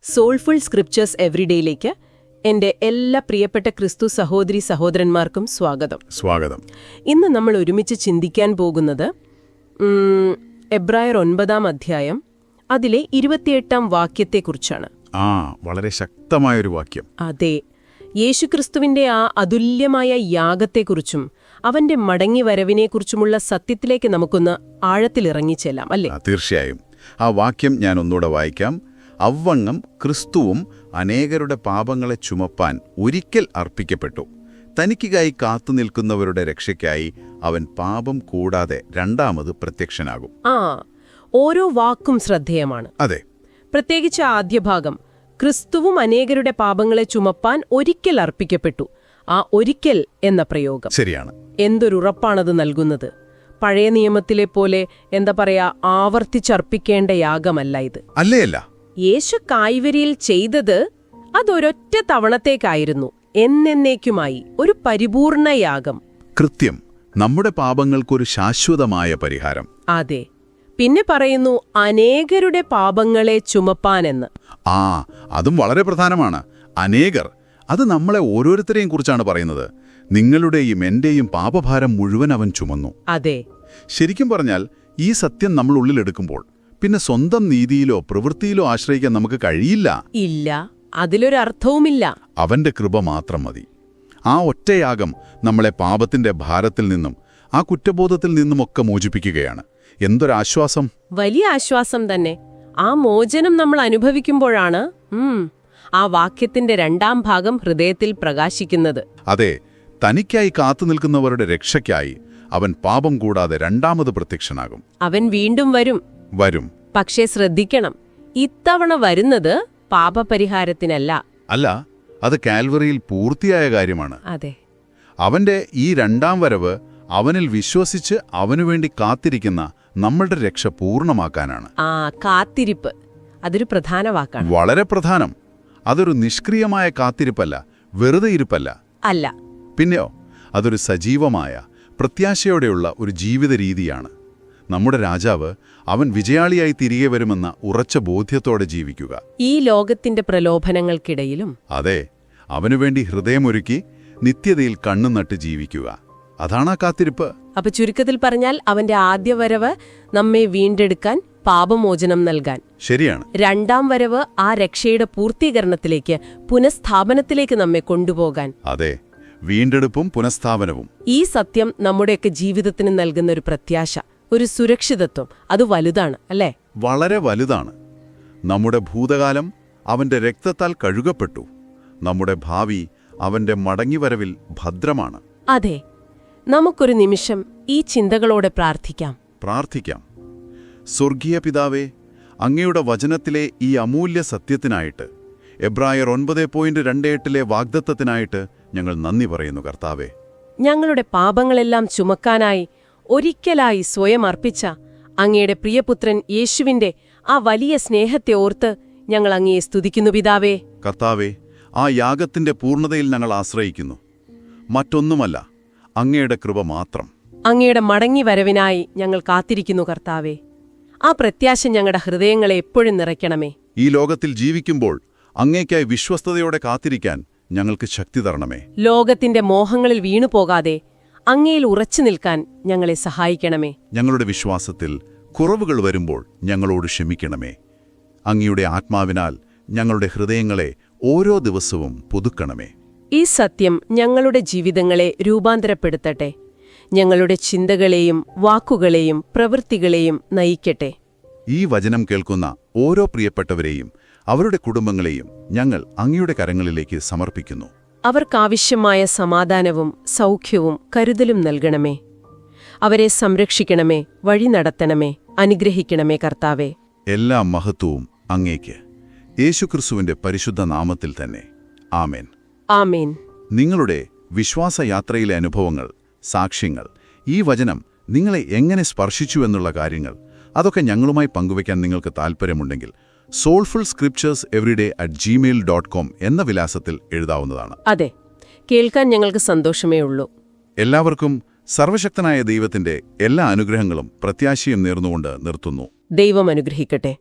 Soulful scriptures എവറിഡേയിലേക്ക് എൻ്റെ എല്ലാ പ്രിയപ്പെട്ട ക്രിസ്തു സഹോദരി സഹോദരന്മാർക്കും സ്വാഗതം. ഇന്ന് നമ്മൾ ഒരുമിച്ച് ചിന്തിക്കാൻ പോകുന്നത് എബ്രായർ 9-ാം അധ്യായം അതിലെ 28-ാം വാക്യത്തെക്കുറിച്ചാണ്. വളരെ ശക്തമായൊരു വാക്യം. അതെ, യേശുക്രിസ്തുവിന്റെ ആ അതുല്യമായ യാഗത്തെക്കുറിച്ചും അവന്റെ മടങ്ങി വരവിനെക്കുറിച്ചുമുള്ള സത്യത്തിലേക്ക് നമുക്കൊന്ന് ആഴത്തിലിറങ്ങിച്ചെല്ലാം, അല്ലേ? തീർച്ചയായും. ആ വാക്യം ഞാൻ ഒന്നുകൂടെ വായിക്കാം. അവണ്ണം ക്രിസ്തുവും അനേകരുടെ പാപങ്ങളെ ചുമപ്പാൻ ഒരിക്കൽ അർപ്പിക്കപ്പെട്ടു. തനിക്കായി കാത്തുനിൽക്കുന്നവരുടെ രക്ഷയ്ക്കായി അവൻ പാപം കൂടാതെ രണ്ടാമത് പ്രത്യക്ഷനാകും. ഓരോ വാക്കും ശ്രദ്ധേയമാണ്. അതെ, പ്രത്യേകിച്ച് ആദ്യ ഭാഗം, ക്രിസ്തുവും അനേകരുടെ പാപങ്ങളെ ചുമപ്പാൻ ഒരിക്കൽ അർപ്പിക്കപ്പെട്ടു. ആ ഒരിക്കൽ എന്ന പ്രയോഗം ശരിയാണ്. എന്തൊരുറപ്പാണത് നൽകുന്നത്! പഴയ നിയമത്തിലെ പോലെ ആവർത്തിച്ചർപ്പിക്കേണ്ട യാഗമല്ല ഇത്. അല്ലേയല്ല. യേശു കാൽവരിയിൽ ചെയ്തത് അതൊരൊറ്റ തവണത്തേക്കായിരുന്നു, എന്നേക്കുമായി ഒരു പരിപൂർണ യാഗം. കൃത്യം, നമ്മുടെ പാപങ്ങൾക്കൊരു ശാശ്വതമായ പരിഹാരം. അതെ. പിന്നെ പറയുന്നു അനേകരുടെ പാപങ്ങളെ ചുമപ്പാനെന്ന്. അതും വളരെ പ്രധാനമാണ്. അനേകർ, അത് നമ്മളെ ഓരോരുത്തരെയും കുറിച്ചാണ് പറയുന്നത്. നിങ്ങളുടെയും എന്റെയും പാപഭാരം മുഴുവൻ അവൻ ചുമന്നു. അതെ. ശരിക്കും പറഞ്ഞാൽ ഈ സത്യം നമ്മൾ ഉള്ളിലെടുക്കുമ്പോൾ പിന്നെ സ്വന്തം നീതിയിലോ പ്രവൃത്തിയിലോ ആശ്രയിക്കാൻ നമുക്ക് കഴിയില്ല. ഇല്ല, അതിലൊരർത്ഥവുമില്ല. അവന്റെ കൃപ മാത്രം മതി. ആ ഒറ്റയാഗം നമ്മളെ പാപത്തിന്റെ ഭാരത്തിൽ നിന്നും ആ കുറ്റബോധത്തിൽ നിന്നുമൊക്കെ മോചിപ്പിക്കുകയാണ്. എന്തൊരാശ്വാസം! വലിയ ആശ്വാസം തന്നെ. ആ മോചനം നമ്മൾ അനുഭവിക്കുമ്പോഴാണ് ആ വാക്യത്തിന്റെ 2-ാം ഭാഗം ഹൃദയത്തിൽ പ്രകാശിക്കുന്നത്. അതെ, തനിക്കായി കാത്തുനിൽക്കുന്നവരുടെ രക്ഷയ്ക്കായി അവൻ പാപം കൂടാതെ രണ്ടാമത് പ്രത്യക്ഷനാകും. അവൻ വീണ്ടും വരും. പക്ഷേ ശ്രദ്ധിക്കണം, ഇത്തവണ വരുന്നത് പാപപരിഹാരത്തിനല്ല. അല്ല, അത് കാൽവറിയിൽ പൂർത്തിയായ കാര്യമാണ്. അതെ. അവന്റെ ഈ രണ്ടാം വരവ് അവനിൽ വിശ്വസിച്ച് അവനുവേണ്ടി കാത്തിരിക്കുന്ന നമ്മളുടെ രക്ഷ പൂർണ്ണമാക്കാനാണ്. കാത്തിരിപ്പ്, അതൊരു പ്രധാന വാക്കാണ്. വളരെ പ്രധാനം. അതൊരു നിഷ്ക്രിയമായ കാത്തിരിപ്പല്ല, വെറുതെ ഇരിപ്പല്ല. അല്ല. പിന്നെയോ, അതൊരു സജീവമായ പ്രത്യാശയോടെയുള്ള ഒരു ജീവിത രീതിയാണ്. നമ്മുടെ രാജാവ് അവൻ വിജയാളിയായി തിരികെ വരുമെന്ന ഉറച്ച ബോധ്യത്തോടെ ജീവിക്കുക. ഈ ലോകത്തിന്റെ പ്രലോഭനങ്ങൾക്കിടയിലും. അതെ, അവനുവേണ്ടി ഹൃദയമൊരുക്കി നിത്യതയിൽ കണ്ണുനട്ട് ജീവിക്കുക. അതാണ് ആ കാത്തിരിപ്പ്. അപ്പൊ ചുരുക്കത്തിൽ പറഞ്ഞാൽ, അവന്റെ ആദ്യ വരവ് നമ്മെ വീണ്ടെടുക്കാൻ, പാപമോചനം നൽകാൻ. ശരിയാണ്. രണ്ടാം വരവ് ആ രക്ഷയുടെ പൂർത്തീകരണത്തിലേക്ക്, പുനഃസ്ഥാപനത്തിലേക്ക് നമ്മെ കൊണ്ടുപോകാൻ. അതെ, വീണ്ടെടുപ്പും പുനഃസ്ഥാപനവും. ഈ സത്യം നമ്മുടെയൊക്കെ ജീവിതത്തിന് നൽകുന്ന ഒരു പ്രത്യാശ, ഒരു സുരക്ഷിതത്വം, അത് വലുതാണ്, അല്ലേ? വളരെ വലുതാണ്. നമ്മുടെ ഭൂതകാലം അവന്റെ രക്തത്താൽ കഴുകപ്പെട്ടു. നമ്മുടെ ഭാവി അവന്റെ മടങ്ങിവരവിൽ ഭദ്രമാണ്. അതെ. നമുക്കൊരു നിമിഷം ഈ ചിന്തകളോടെ പ്രാർത്ഥിക്കാം. സ്വർഗീയ പിതാവേ, അങ്ങയുടെ വചനത്തിലെ ഈ അമൂല്യ സത്യത്തിനായിട്ട്, എബ്രായർ 9:28 വാഗ്ദത്തത്തിനായിട്ട് ഞങ്ങൾ നന്ദി പറയുന്നു കർത്താവേ. ഞങ്ങളുടെ പാപങ്ങളെല്ലാം ചുമക്കാനായി ഒരിക്കലായി സ്വയം അർപ്പിച്ച അങ്ങയുടെ പ്രിയപുത്രൻ യേശുവിന്റെ ആ വലിയ സ്നേഹത്തെ ഓർത്ത് ഞങ്ങൾ അങ്ങയെ സ്തുതിക്കുന്നു പിതാവേ. കർത്താവേ, ആ യാഗത്തിന്റെ പൂർണ്ണതയിൽ ഞങ്ങൾ ആശ്രയിക്കുന്നു. മറ്റൊന്നുമല്ല, അങ്ങയുടെ കൃപ മാത്രം. അങ്ങയുടെ മടങ്ങി വരവിനായി ഞങ്ങൾ കാത്തിരിക്കുന്നു കർത്താവേ. ആ പ്രത്യാശ ഞങ്ങളുടെ ഹൃദയങ്ങളെ എപ്പോഴും നിറയ്ക്കണമേ. ഈ ലോകത്തിൽ ജീവിക്കുമ്പോൾ അങ്ങേക്കായി വിശ്വസ്തയോടെ കാത്തിരിക്കാൻ ഞങ്ങൾക്ക് ശക്തി തരണമേ. ലോകത്തിന്റെ മോഹങ്ങളിൽ വീണുപോകാതെ അങ്ങയിൽ ഉറച്ചു നിൽക്കാൻ ഞങ്ങളെ സഹായിക്കണമേ. ഞങ്ങളുടെ വിശ്വാസത്തിൽ കുറവുകൾ വരുമ്പോൾ ഞങ്ങളോട് ക്ഷമിക്കണമേ. അങ്ങയുടെ ആത്മാവിനാൽ ഞങ്ങളുടെ ഹൃദയങ്ങളെ ഓരോ ദിവസവും പുതുക്കണമേ. ഈ സത്യം ഞങ്ങളുടെ ജീവിതങ്ങളെ രൂപാന്തരപ്പെടുത്തട്ടെ. ഞങ്ങളുടെ ചിന്തകളെയും വാക്കുകളെയും പ്രവൃത്തികളെയും നയിക്കട്ടെ. ഈ വചനം കേൾക്കുന്ന ഓരോ പ്രിയപ്പെട്ടവരെയും അവരുടെ കുടുംബങ്ങളെയും ഞങ്ങൾ അങ്ങയുടെ കരങ്ങളിലേക്ക് സമർപ്പിക്കുന്നു. അവർക്കാവശ്യമായ സമാധാനവും സൗഖ്യവും കരുതലും നൽകണമേ. അവരെ സംരക്ഷിക്കണമേ, വഴി നടത്തണമേ, അനുഗ്രഹിക്കണമേ കർത്താവേ. എല്ലാ മഹത്വവും അങ്ങേക്ക്, യേശുക്രിസ്തുവിന്റെ പരിശുദ്ധ നാമത്തിൽ തന്നെ. ആമേൻ. ആമേൻ. നിങ്ങളുടെ വിശ്വാസയാത്രയിലെ അനുഭവങ്ങൾ, സാക്ഷ്യങ്ങൾ, ഈ വചനം നിങ്ങളെ എങ്ങനെ സ്പർശിച്ചു എന്നുള്ള കാര്യങ്ങൾ, അതൊക്കെ ഞങ്ങളുമായി പങ്കുവയ്ക്കാൻ നിങ്ങൾക്ക് താൽപ്പര്യമുണ്ടെങ്കിൽ soulful scriptures everyday@gmail.com എന്ന വിലാസത്തിൽ എഴുതാവുന്നതാണ്. അതെ, കേൾക്കാൻ ഞങ്ങൾക്ക് സന്തോഷമേ ഉള്ളൂ. എല്ലാവർക്കും സർവശക്തനായ ദൈവത്തിന്റെ എല്ലാ അനുഗ്രഹങ്ങളും പ്രത്യാശയും നേർന്നുകൊണ്ട് നിർത്തുന്നു. ദൈവം അനുഗ്രഹിക്കട്ടെ.